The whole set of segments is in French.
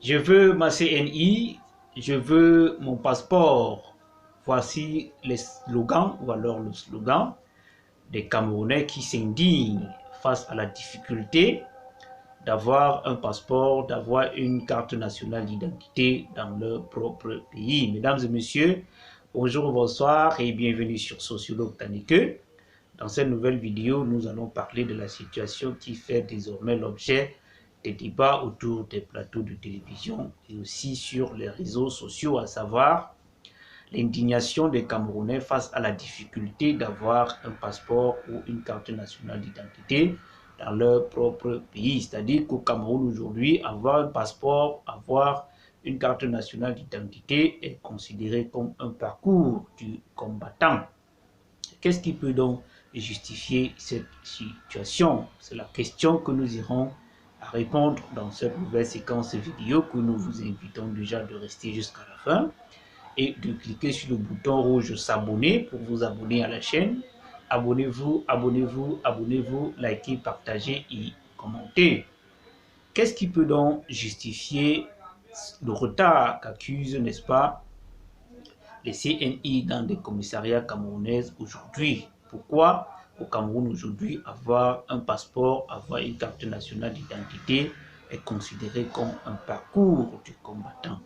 Je veux ma CNI, je veux mon passeport. Voici les slogans, ou alors le slogan des Camerounais qui s'indignent face à la difficulté d'avoir un passeport, d'avoir une carte nationale d'identité dans leur propre pays. Mesdames et messieurs, bonjour, bonsoir et bienvenue sur Sociologue Tanike. Dans cette nouvelle vidéo, nous allons parler de la situation qui fait désormais l'objet des débats autour des plateaux de télévision et aussi sur les réseaux sociaux, à savoir l'indignation des Camerounais face à la difficulté d'avoir un passeport ou une carte nationale d'identité dans leur propre pays. C'est-à-dire qu'au Cameroun aujourd'hui, avoir un passeport, avoir une carte nationale d'identité est considéré comme un parcours du combattant. Qu'est-ce qui peut donc justifier cette situation? C'est la question que nous irons à répondre dans cette nouvelle séquence vidéo que nous vous invitons déjà de rester jusqu'à la fin et de cliquer sur le bouton rouge s'abonner pour vous abonner à la chaîne. Abonnez-vous, abonnez-vous, abonnez-vous, likez, partagez et commentez. Qu'est-ce qui peut donc justifier le retard qu'accusent, n'est-ce pas, les CNI dans des commissariats camerounais aujourd'hui? Pourquoi au Cameroun aujourd'hui avoir un passeport, avoir une carte nationale d'identité est considéré comme un parcours du combattant?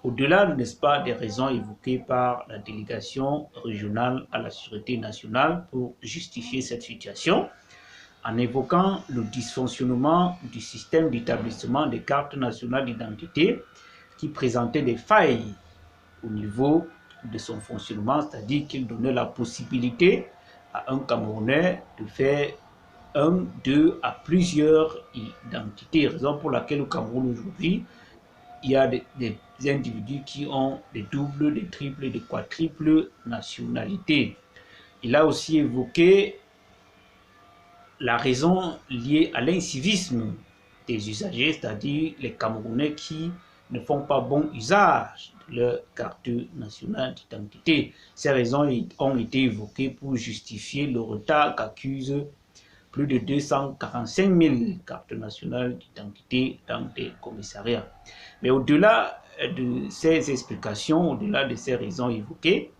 Au-delà, n'est-ce pas, des raisons évoquées par la délégation régionale à la sûreté nationale pour justifier cette situation, en évoquant le dysfonctionnement du système d'établissement des cartes nationales d'identité qui présentait des failles au niveau de son fonctionnement, c'est-à-dire qu'il donnait la possibilité à un Camerounais de faire un, deux à plusieurs identités, raison pour laquelle au Cameroun aujourd'hui, il y a des individus qui ont des doubles, des triples, des quadruples nationalités. Il a aussi évoqué la raison liée à l'incivisme des usagers, c'est-à-dire les Camerounais qui ne font pas bon usage de leur carte nationale d'identité. Ces raisons ont été évoquées pour justifier le retard qu'accusent plus de 245 000 cartes nationales d'identité dans des commissariats. Mais au-delà de ces explications, au-delà de ces raisons évoquées,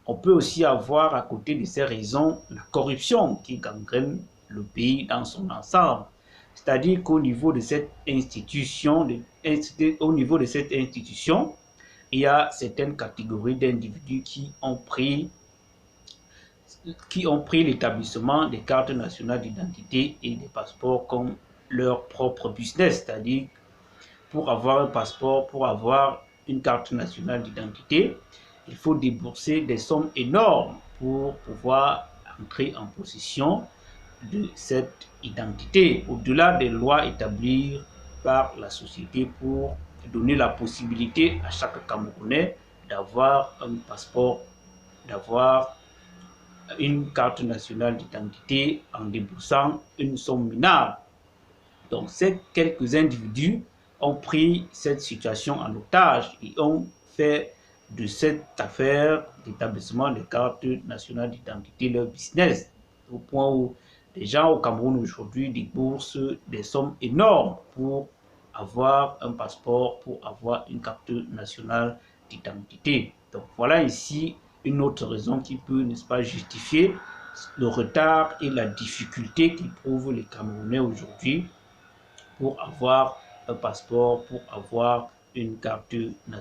on peut aussi avoir à côté de ces raisons la corruption qui gangrène le pays dans son ensemble. C'est-à-dire qu'au niveau de cette institution, il y a certaines catégories d'individus qui ont pris l'établissement des cartes nationales d'identité et des passeports comme leur propre business, c'est-à-dire pour avoir un passeport, pour avoir une carte nationale d'identité, il faut débourser des sommes énormes pour pouvoir entrer en possession de cette identité, au-delà des lois établies par la société pour donner la possibilité à chaque Camerounais d'avoir un passeport, d'avoir une carte nationale d'identité en déboursant une somme minable. Donc, ces quelques individus ont pris cette situation en otage et ont fait de cette affaire d'établissement des cartes nationales d'identité leur business, au point où les gens au Cameroun aujourd'hui déboursent des sommes énormes pour avoir un passeport, pour avoir une carte nationale d'identité. Donc voilà ici une autre raison qui peut, n'est-ce pas, justifier le retard et la difficulté qu'éprouvent les Camerounais aujourd'hui pour avoir un passeport, pour avoir une carte nationale.